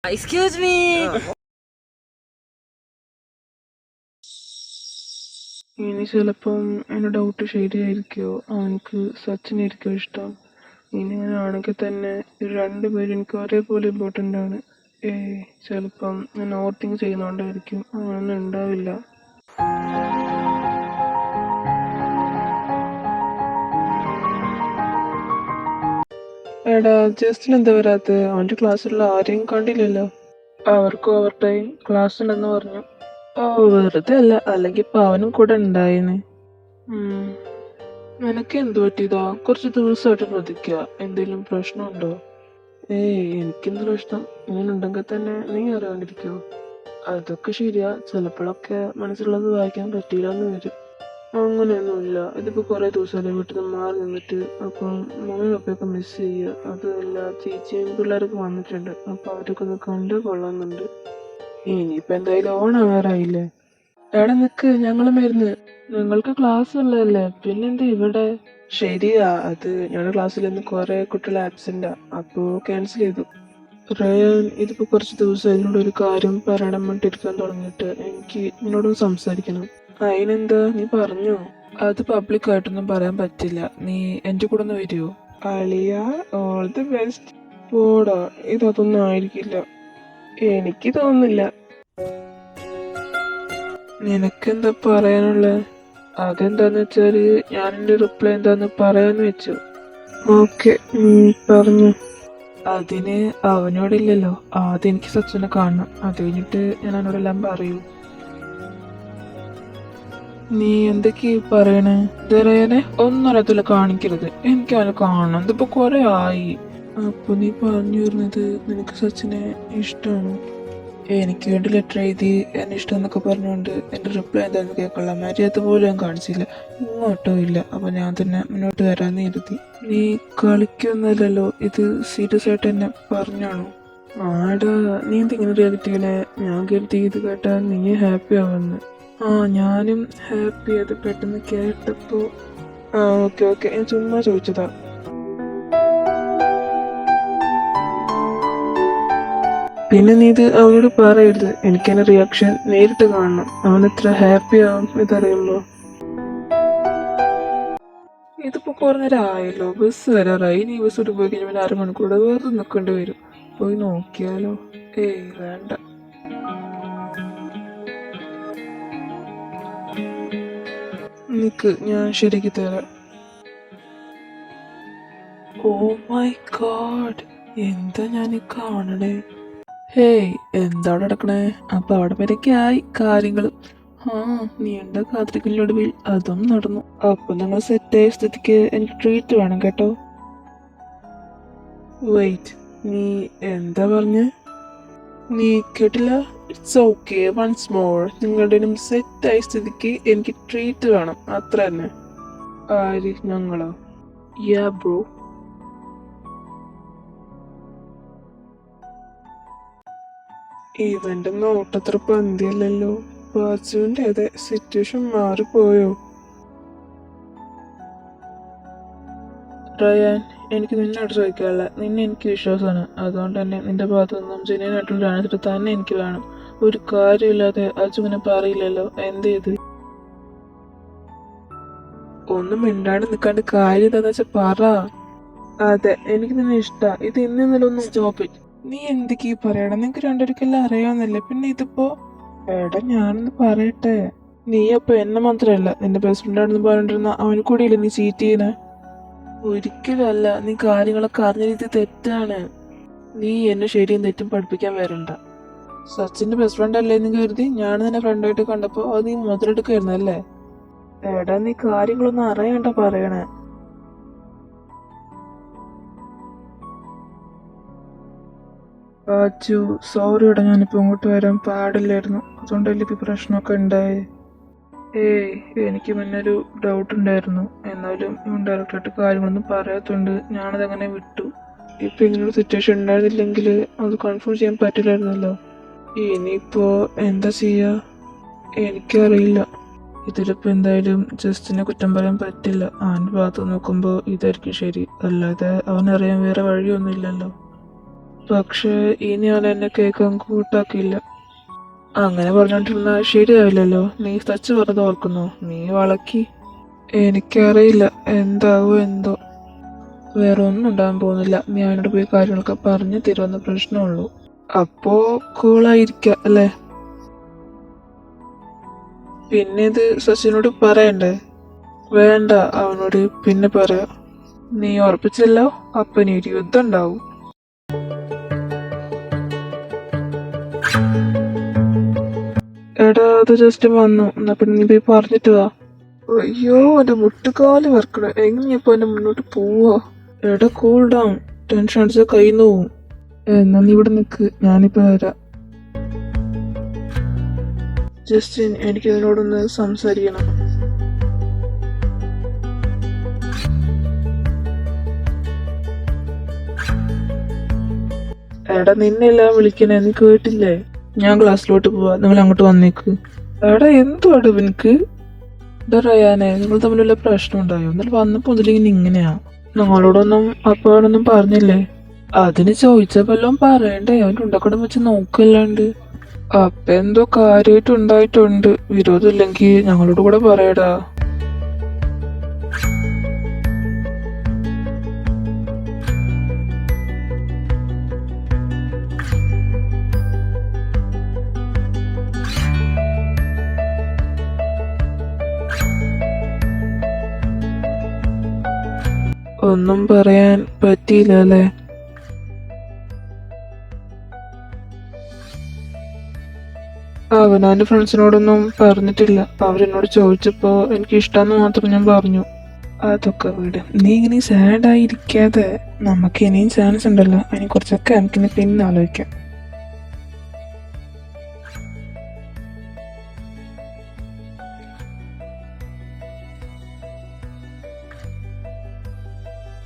Excuse me. ഇനി ചിലപ്പം എൻ്റെ ഡൗട്ട് ശരിയായിരിക്കുമോ, അവനക്ക് സച്ചിനായിരിക്കുമോ ഇഷ്ടം. ഇനി അങ്ങനെയാണെങ്കിൽ തന്നെ രണ്ടുപേരും എനിക്ക് ഒരേപോലെ ഇമ്പോർട്ടൻ്റ് ആണ്. ചിലപ്പം ഞാൻ ഓവർ തിങ്ക് ചെയ്യുന്നതുകൊണ്ടായിരിക്കും, അങ്ങനൊന്നും ഉണ്ടാവില്ല. എടാ, ജസ്റ്റിന് എന്താ വരാത്തത്? അവൻ്റെ ക്ലാസ്സിലുള്ള ആരെയും കണ്ടില്ലല്ലോ. അവർക്കും ഓവർ ടൈം ക്ലാസ് ഉണ്ടെന്ന് പറഞ്ഞു. ഓ, വെറുതെ അല്ല, അല്ലെങ്കിൽ ഇപ്പം അവനും കൂടെ ഉണ്ടായേനെ. നിനക്ക് എന്ത് പറ്റിയതാ? കുറച്ച് ദിവസമായിട്ട് ശ്രദ്ധിക്കുക. എന്തെങ്കിലും പ്രശ്നമുണ്ടോ? എനിക്കെന്ത് പ്രശ്നം? ഇങ്ങനുണ്ടെങ്കിൽ തന്നെ നീ അറിയാണ്ടിരിക്കുവോ? അതൊക്കെ ശരിയാ, ചിലപ്പോഴൊക്കെ മനസ്സിലുള്ളത് വായിക്കാൻ പറ്റിയില്ലെന്ന് വരും. അങ്ങനെയൊന്നുമില്ല. ഇതിപ്പോ കുറെ ദിവസമല്ലേ വീട്ടിൽ നിന്ന് മാറി നിന്നിട്ട്. അപ്പം മമ്മി പപ്പയൊക്കെ മിസ് ചെയ്യുക. അതുമല്ല, ചേച്ചിയും പിള്ളേരൊക്കെ വന്നിട്ടുണ്ട്. അപ്പൊ അവരൊക്കെ ഒന്ന് കണ്ടു കൊള്ളാന്നുണ്ട്. ഇനിയിപ്പോ എന്തായാലും ഓണാവാറായില്ലേ. എടാ നിക്ക്, ഞങ്ങളും വരുന്നു. നിങ്ങൾക്ക് ക്ലാസ് ഉള്ളതല്ലേ, പിന്നെന്താ ഇവിടെ? ശരിയാ, അത് ഞങ്ങളുടെ ക്ലാസ്സിൽ നിന്ന് കുറെ കുട്ടികൾ ആബ്സെന്റാ, അപ്പോ ക്യാൻസൽ ചെയ്തു. റയാൻ, ഇതിപ്പോ കുറച്ച് ദിവസം എന്നോട് ഒരു കാര്യം പറയണം വേണ്ടിയിരിക്കാൻ തുടങ്ങിയിട്ട്. എനിക്ക് നിന്നോടൊന്ന് സംസാരിക്കണം. അതിനെന്താ, നീ പറഞ്ഞോ. അത് പബ്ലിക് ആയിട്ടൊന്നും പറയാൻ പറ്റില്ല. നീ എന്റെ കൂടെ ഒന്ന് വരുമോ? അളിയ, ഓൾ ദി ബെസ്റ്റ്. പോടാ, ഇതൊന്നും ആയിരിക്കില്ല. എനിക്ക് തോന്നുന്നില്ല. നിനക്കെന്താ പറയാനുള്ളത്? അതെന്താന്ന് വെച്ചാല് ഞാൻ എന്റെ റിപ്ലൈ എന്താന്ന് പറയാന്ന് വെച്ചു. ഓക്കെ, പറഞ്ഞു. അതിന് അവനോടില്ലല്ലോ. ആദ്യം എനിക്ക് സച്ചിനെ കാണണം, അത് കഴിഞ്ഞിട്ട് ഞാൻ അവനോടെല്ലാം പറയൂ. നീ എന്തൊക്കെയാ പറയണേ? ഇതറിയാനെ ഒന്നൊരത്തില് കാണിക്കരുത്. എനിക്ക് അവനെ കാണണം, ഇതിപ്പോ കൊറേ ആയി. അപ്പൊ നീ പറഞ്ഞു വരുന്നത് നിനക്ക് സച്ചിനെ ഇഷ്ടമാണ്? എനിക്ക് വേണ്ടി ലെറ്റർ എഴുതി എന്നെ ഇഷ്ടം എന്നൊക്കെ പറഞ്ഞുകൊണ്ട് എൻ്റെ റിപ്ലൈ എന്താണെന്ന് കേൾക്കൊള്ളാം മര്യാദ പോലും ഞാൻ കാണിച്ചില്ല, ഇങ്ങോട്ടോ ഇല്ല. അപ്പൊ ഞാൻ തന്നെ മുന്നോട്ട് വരാന്ന് കരുതി. നീ കളിക്കൊന്നുമല്ലല്ലോ, ഇത് സീരിയസ് ആയിട്ട് എന്നെ പറഞ്ഞാണോ? ആടാ, നീ എന്തിങ്ങനെ റിയാക്ട്? ഞാൻ കരുതി ഇത് കേട്ടാ നീ ഹാപ്പി ആവുമെന്ന്. ഞാനും ഹാപ്പി, അത് പെട്ടെന്ന് കേട്ടപ്പോ. ഓക്കെ ഓക്കെ, ഞാൻ ചുമ്മാ ചോദിച്ചതാ. പിന്നെ നീ ഇത് അവനോട് പറയരുത്. എനിക്കെന്നെ റിയാക്ഷൻ നേരിട്ട് കാണണം. അവൻ എത്ര ഹാപ്പി ആവും ഇതറിയുമ്പോ. ഇതിപ്പോ കുറഞ്ഞേരായല്ലോ, ബസ് വരാറായി. ഇനി ബസ് ഇട്ട് പോയി കഴിഞ്ഞാൽ 1/2 മണിക്കൂർ വെറുതെ നിൽക്കേണ്ടി വരും. പോയി നോക്കിയാലോ? വേണ്ട. നിക്ക്, ഞാൻ ശരിക്ക് തരാം. ഓ മൈ ഗോഡ്, എന്താ ഞാൻ കാണണേ? ഹേയ്, എന്താ അവിടെ നടക്കണേ? അപ്പൊ അവിടെ വരെയൊക്കെ ആയി കാര്യങ്ങള്. നീണ്ട കാത്തിരിക്കലിനൊടുവിൽ അതും നടന്നു. അപ്പൊ നമ്മൾ സെറ്റായ സ്ഥിതിക്ക് എനിക്ക് ട്രീറ്റ് വേണം കേട്ടോ. വെയിറ്റ്, നീ എന്താ പറഞ്ഞേ? നീ കേട്ടില്ല? It's okay, once more. നിങ്ങളുടെ സെറ്റായ സ്ഥിതിക്ക് എനിക്ക് ട്രീറ്റ് വേണം, അത്ര തന്നെ. ആര്, ഞങ്ങളോ? Yeah bro. ഇവന്റെ നോട്ടത്ര പന്തിയല്ലല്ലോ. വാച്ചുവിന്റെ അതെ സിറ്റുവേഷൻ മാറിപ്പോയോ? റയാൻ, എനിക്ക് നിന്നോട് ചോദിക്കാനുള്ള, നിന്നെ എനിക്ക് വിശ്വാസമാണ്. അതുകൊണ്ട് തന്നെ നിന്റെ ഭാഗത്തു നിന്നും ജെന്യുവൻ ആയിട്ടുള്ള ആൻസർ തന്നെ എനിക്ക് വേണം. ഒരു കാര്യമില്ലാതെ അജുവിനെ പറയില്ലല്ലോ. എന്ത് ചെയ്ത്? ഒന്നും മിണ്ടാണ്ട് നിൽക്കാണ്ട് കാര്യം എന്താന്ന് വെച്ചാ പറ. അതെ, എനിക്ക് നിന്നെ ഇഷ്ടാ. ഇത് ഇന്നൊന്നും സ്റ്റോപ്പ് ഇറ്റ്. നീ എന്തൊക്കെയാ പറയണം? നിനക്ക് രണ്ടുപേർക്കെല്ലാം അറിയാവുന്നല്ലേ, പിന്നെ ഇതിപ്പോ? എടാ, ഞാനൊന്ന് പറയട്ടെ. നീ അപ്പൊ എന്നെ മാത്രല്ല നിന്റെ ബെസ്റ്റ് ഫ്രണ്ട് ആണെന്ന് പറഞ്ഞിരുന്ന അവന് കൂടിയില്ല നീ ചീറ്റ് ചെയ്യുന്നേ? ഒരിക്കലല്ല, നീ കാര്യങ്ങളൊക്കെ അറിഞ്ഞ രീതി തെറ്റാണ്. നീ എന്നെ ശരിയും തെറ്റും പഠിപ്പിക്കാൻ വരണ്ട. സച്ചിന്റെ ബെസ്റ്റ് ഫ്രണ്ട് അല്ലേ എന്ന് കരുതി ഞാൻ നിന്നെ ഫ്രണ്ടായിട്ട് കണ്ടപ്പോ അത് നീ മുതലെടുക്കായിരുന്നു അല്ലേ? എടാ, നീ കാര്യങ്ങളൊന്നും അറിയണ്ട പറയണേ. അച്ചു, സോറിയുടെ, ഞാനിപ്പോ ഇങ്ങോട്ട് വരാൻ പാടില്ലായിരുന്നു. അതുകൊണ്ടല്ലേ ഇപ്പൊ പ്രശ്നമൊക്കെ ഉണ്ടായേ. എനിക്ക് മുന്നേ ഒരു ഡൗട്ട് ഉണ്ടായിരുന്നു. എന്നാലും ഡയറക്റ്റായിട്ട് കാര്യങ്ങളൊന്നും പറയാത്തോണ്ട് ഞാനതങ്ങനെ വിട്ടു. ഇപ്പൊ ഇങ്ങനൊരു സിറ്റുവേഷൻ ഉണ്ടായിരുന്നില്ലെങ്കിൽ അത് കൺഫേം ചെയ്യാൻ പറ്റില്ലായിരുന്നല്ലോ. ഇനിയിപ്പോ എന്താ ചെയ്യാ? എനിക്കറിയില്ല. ഇതിലിപ്പോ എന്തായാലും ജസ്റ്റിനെ കുറ്റം പറയാൻ പറ്റില്ല. അവന്റെ ഭാഗത്ത് നോക്കുമ്പോ ഇതായിരിക്കും ശരി, അല്ലാതെ അവനറിയാൻ വേറെ വഴിയൊന്നുമില്ലല്ലോ. പക്ഷേ ഇനി അവൻ എന്നെ കേൾക്കാൻ കൂട്ടാക്കില്ല. അങ്ങനെ പറഞ്ഞോണ്ടിരുന്ന ശരിയാവില്ലല്ലോ. നീ സച്ച് പറഞ്ഞത് ഓർക്കുന്നോ? നീ വളക്കി. എനിക്കറിയില്ല എന്താവോ എന്തോ. വേറെ ഒന്നും ഉണ്ടാകാൻ പോകുന്നില്ല. നീ അവനോട് പോയി കാര്യങ്ങളൊക്കെ പറഞ്ഞു തരുമെന്ന പ്രശ്നമുള്ളൂ. അപ്പോ കൂളായിരിക്കാം അല്ലേ? പിന്നെ ഇത് സച്ചിനോട് പറയണ്ടേ? വേണ്ട, അവനോട് പിന്നെ പറയാം. നീ ഉറപ്പിച്ചല്ലോ, അപ്പൊ ഇനി ഒരു യുദ്ധം ഉണ്ടാവും. എടാ അത് ജസ്റ്റ് വന്നു, എന്നാ പിന്നെ നീ പോയി പറഞ്ഞിട്ട് വാ. അയ്യോ എന്റെ മുട്ടുകാല് വറക്കണ, എങ്ങനെയപ്പോ എന്നെ മുന്നോട്ട് പോവാ? എടാ കൂൾ ഡൗൺ, ടെൻഷൻ അടിച്ച കയ്യിൽ പോവും. എന്നാ നീ ഇവിടെ നിക്ക്, ഞാനിപ്പോ വരാം. ജസ്റ്റിൻ, എനിക്ക് ഇതിനോടൊന്ന് സംസാരിക്കണം. എടാ നിന്നെല്ല വിളിക്കണേ, നീ കേട്ടില്ലേ? ഞാൻ ക്ലാസ്സിലോട്ട് പോവാ, നിങ്ങൾ അങ്ങോട്ട് വന്നേക്ക്. എടാ എന്തുവാടാ ഇവനക്ക്? എന്താ റയാനെ, നിങ്ങൾ തമ്മിലുള്ള പ്രശ്നം ഉണ്ടായോ? എന്നിട്ട് വന്നപ്പോ മുതലിങ്ങനെ ഇങ്ങനെയാ. നിങ്ങളോടൊന്നും അപ്പോഴൊന്നും പറഞ്ഞില്ലേ? അതിന് ചോദിച്ചപ്പോഴും പറയണ്ടേ? അവൻ്റെ ഉണ്ടക്കടം വെച്ച് നോക്കല്ലാണ്ട്. അപ്പൊ എന്തോ കാര്യമായിട്ട് ഉണ്ടായിട്ടുണ്ട്. വിരോധമില്ലെങ്കിൽ ഞങ്ങളോട് കൂടെ പറയടാ. ഒന്നും പറയാൻ പറ്റിയില്ല അല്ലേ? അവനാന്റെ ഫ്രണ്ട്സിനോടൊന്നും പറഞ്ഞിട്ടില്ല. അവരെന്നോട് ചോദിച്ചപ്പോ എനിക്ക് ഇഷ്ടമെന്ന് മാത്രം ഞാൻ പറഞ്ഞു. അതൊക്കെ വിട്, നീ ഇങ്ങനെ സാഡ് ആയിരിക്കാതെ. നമുക്ക് ഇനിയും ചാൻസ് ഉണ്ടല്ലോ. അതിനെ കുറിച്ചൊക്കെ നമുക്കിനി പിന്നെ ആലോചിക്കാം.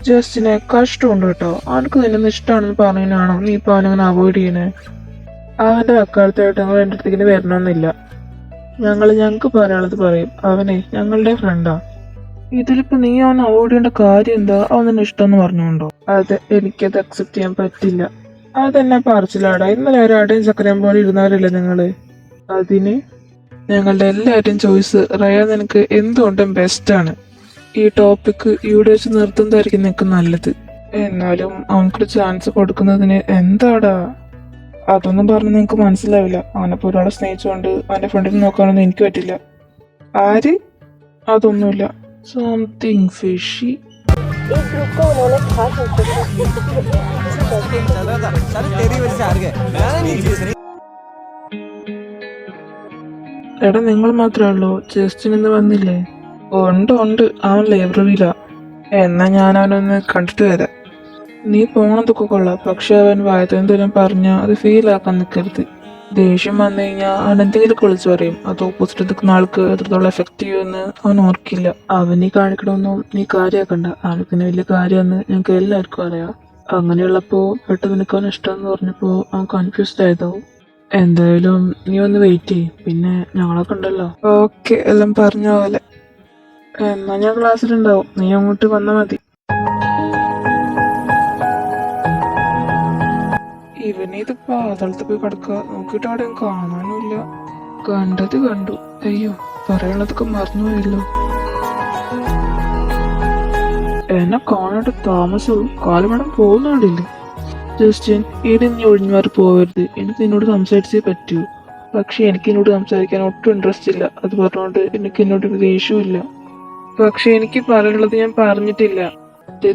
ജസ്റ്റിനെ കഷ്ടമുണ്ട് കേട്ടോ. അവനക്ക് നിന്നെ ഇഷ്ടമാണെന്ന് പറഞ്ഞാണോ നീ ഇപ്പൊ അവനങ്ങനെ അവോയ്ഡ് ചെയ്യണേ? അവന്റെ അക്കാലത്തായിട്ട് ഞങ്ങൾ എൻ്റെ അടുത്തേക്ക് വരണമെന്നില്ല. ഞങ്ങൾക്ക് പറയാനുള്ളത് പറയും. അവനെ ഞങ്ങളുടെ ഫ്രണ്ടാ. ഇതിലിപ്പോ നീ അവൻ അവോയ്ഡ് ചെയ്യേണ്ട കാര്യം എന്താ? അവൻ നിന്നെ ഇഷ്ടമെന്ന് പറഞ്ഞുകൊണ്ടോ? അതെ, എനിക്കത് അക്സെപ്റ്റ് ചെയ്യാൻ പറ്റില്ല. അതെന്നെ പറച്ചിലാടാ. ഇന്നലെ ഒരാടെയും ചക്കരയും പോലെ ഇരുന്നവരല്ലേ നിങ്ങള്? അതിന് ഞങ്ങളുടെ എല്ലാവരുടെയും ചോയ്സ് റയ നിനക്ക് എന്തുകൊണ്ടും ബെസ്റ്റാണ്. ഈ ടോപ്പിക്ക് ഇവിടെ വെച്ച് നിർത്തുന്നതായിരിക്കും നിനക്ക് നല്ലത്. എന്നാലും അവനക്കൊരു ചാൻസ് കൊടുക്കുന്നതിന് എന്താടാ? അതൊന്നും പറഞ്ഞ് നിനക്ക് മനസ്സിലാവില്ല. അവനെപ്പോ ഒരാളെ സ്നേഹിച്ചുകൊണ്ട് അവന്റെ ഫ്രണ്ടിനെ നോക്കാനൊന്നും എനിക്ക് പറ്റില്ല. ആര്? അതൊന്നുമില്ല. Something fishy. എടാ നിങ്ങൾ മാത്രമേ ഉള്ളൂ? ജസ്റ്റിൻ ഇന്ന് വന്നില്ലേ? ഉണ്ട്, അവൻ ലൈബ്രറിയിലാ. എന്നാ ഞാൻ അവനൊന്ന് കണ്ടിട്ട് വരാം. നീ പോണതൊക്കെ കൊള്ളാം, പക്ഷെ അവൻ വായതെന്തോരം പറഞ്ഞ അത് ഫീൽ ആക്കാൻ നിൽക്കരുത്. ദേഷ്യം വന്നു കഴിഞ്ഞാൽ അവൻ എന്തെങ്കിലും വിളിച്ചു പറയും. അത് ഓപ്പോസിറ്റ് നിൽക്കുന്ന ആൾക്ക് എത്രത്തോളം എഫക്ട് ചെയ്യുമെന്ന് അവൻ ഓർക്കില്ല. അവൻ നീ കാണിക്കണമെന്നും നീ കാര്യമാക്കണ്ട. അവനക്കിന് വലിയ കാര്യമെന്ന് ഞങ്ങൾക്ക് എല്ലാവർക്കും അറിയാം. അങ്ങനെയുള്ളപ്പോ പെട്ടെന്ന് നിനക്ക് അവൻ ഇഷ്ടമെന്ന് പറഞ്ഞപ്പോ അവൻ കൺഫ്യൂസ്ഡ് ആയതാവും. എന്തായാലും നീ ഒന്ന് വെയിറ്റ് ചെയ്യും, പിന്നെ ഞങ്ങളൊക്കെ ഉണ്ടല്ലോ. ഓക്കെ, എല്ലാം പറഞ്ഞ പോലെ. എന്നാ ഞാൻ ക്ലാസ്സിലുണ്ടാവും, നീ അങ്ങോട്ട് വന്നാൽ മതി. ഇവനിത് പാതാളത്ത് പോയി കിടക്കുക. നോക്കിയിട്ട് അവിടെ കാണാനുമില്ല. കണ്ടത് കണ്ടു. അയ്യോ, പറയാനുള്ളതൊക്കെ മറന്നുപോയല്ലോ. എന്നെ കാണാണ്ട് താമസവും കാലുമടം പോകുന്നുണ്ടില്ലേ? ജസ്റ്റിൻ, ഇനി നീ ഒഴിഞ്ഞുമാറി പോകരുത്. എനിക്ക് നിന്നോട് സംസാരിച്ചേ പറ്റൂ. പക്ഷെ എനിക്ക് എന്നോട് സംസാരിക്കാൻ ഒട്ടും ഇൻട്രസ്റ്റ് ഇല്ല. അത് പറഞ്ഞുകൊണ്ട് എനിക്ക് എന്നോട് ദേഷ്യമില്ല. പക്ഷെ എനിക്ക് പറയാനുള്ളത് ഞാൻ പറഞ്ഞിട്ടില്ല.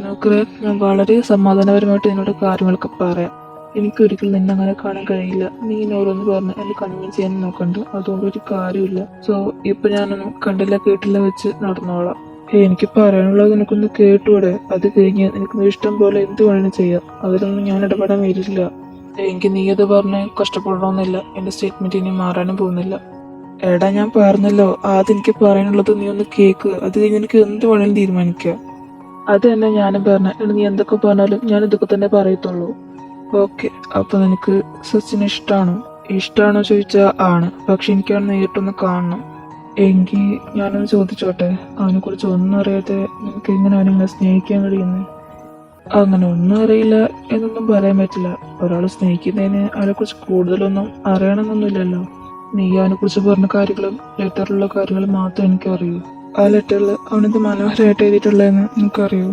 നോക്കറ, ഞാൻ വളരെ സമാധാനപരമായിട്ട് എന്നോട് കാര്യങ്ങളൊക്കെ പറയാം. എനിക്കൊരിക്കലും നിന്നെ അങ്ങനെ കാണാൻ കഴിയില്ല. നീ ഓരോന്ന് പറഞ്ഞ് എന്നെ കൺവിൻസ് ചെയ്യാൻ നോക്കണ്ട. അതുകൊണ്ട് ഒരു കാര്യമില്ല. സോ ഇപ്പൊ ഞാനൊന്നും കണ്ടില്ല കേട്ടില്ല വെച്ച് നടന്നോളാം. എനിക്ക് പറയാനുള്ളത് നിനക്കൊന്ന് കേട്ടൂടെ? അത് കഴിഞ്ഞ് നിനക്ക് ഇഷ്ടം പോലെ എന്ത് വേണമെങ്കിലും ചെയ്യാം. അതിലൊന്നും ഞാൻ ഇടപെടാൻ വരില്ല. എനിക്ക് നീ അത് പറഞ്ഞ് കഷ്ടപ്പെടണമെന്നില്ല. എന്റെ സ്റ്റേറ്റ്മെന്റ് ഇനി മാറാനും പോകുന്നില്ല. എടാ ഞാൻ പറഞ്ഞല്ലോ, ആദ്യം എനിക്ക് പറയാനുള്ളത് നീ ഒന്ന് കേക്ക്. അത് കഴിഞ്ഞ് എനിക്ക് എന്ത് വേണമെങ്കിലും തീരുമാനിക്കാം. അത് തന്നെ ഞാനും പറഞ്ഞ. നീ എന്തൊക്കെ പറഞ്ഞാലും ഞാൻ ഇതൊക്കെ തന്നെ പറയത്തുള്ളൂ. ഓക്കെ, അപ്പൊ നിനക്ക് സച്ചിനെ ഇഷ്ടമാണോ ചോദിച്ചാ ആണ്. പക്ഷെ എനിക്ക് അവനെ നേരിട്ടൊന്ന് കാണണം. എങ്കിൽ ഞാനൊന്ന് ചോദിച്ചോട്ടെ, അവനെ കുറിച്ച് ഒന്നും അറിയാതെ നിനക്ക് എങ്ങനെ അവനിങ്ങനെ സ്നേഹിക്കാൻ കഴിയുന്നത്? അങ്ങനെ ഒന്നും അറിയില്ല എന്നൊന്നും പറയാൻ പറ്റില്ല. ഒരാൾ സ്നേഹിക്കുന്നതിന് അവരെ കുറിച്ച് കൂടുതലൊന്നും അറിയണമെന്നൊന്നുമില്ലല്ലോ. നീ അവനെ കുറിച്ച് പറഞ്ഞ കാര്യങ്ങളും ലെറ്ററിലുള്ള കാര്യങ്ങളും മാത്രം എനിക്കറിയൂ. ആ ലെറ്ററിൽ അവനെന്ത് മനോഹരമായിട്ട് എഴുതിയിട്ടുള്ളതെന്ന് എനിക്കറിയൂ.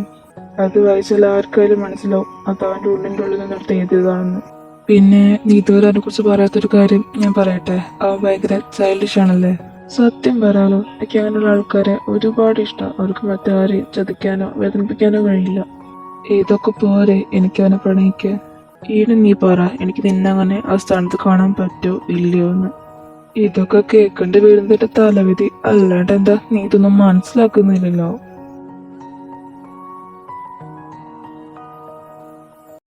അത് വായിച്ചാൽ ആർക്കായാലും മനസ്സിലാവും അത് അവന്റെ ഉള്ളിൻ്റെ ഉള്ളിൽ നിന്നെടുത്ത് എഴുതിയതാണെന്ന്. പിന്നെ നീ ഇതുവരെ അതിനെ കുറിച്ച് പറയാത്തൊരു കാര്യം ഞാൻ പറയട്ടെ. അവൻ ഭയങ്കര ചൈൽഡിഷ് ആണല്ലേ. സത്യം പറയാലോ, എനിക്ക് അങ്ങനെയുള്ള ആൾക്കാരെ ഒരുപാട് ഇഷ്ടം. അവർക്ക് മറ്റാരെയും ചതിക്കാനോ വേദനിപ്പിക്കാനോ കഴിയില്ല. ഇതൊക്കെ പോരെ എനിക്ക് അവനെ പ്രണയിക്കാൻ. ഈയിടെ നീ പറ, എനിക്ക് നിന്നെ അങ്ങനെ ആ സ്ഥാനത്ത് കാണാൻ പറ്റോ ഇല്ലയോ എന്ന്. ഇതൊക്കെ കേൾക്കേണ്ടി വരുന്നതിന്റെ തലവിധി. അല്ലാണ്ട് എന്താ, നീ ഇതൊന്നും മനസ്സിലാക്കുന്നില്ലല്ലോ.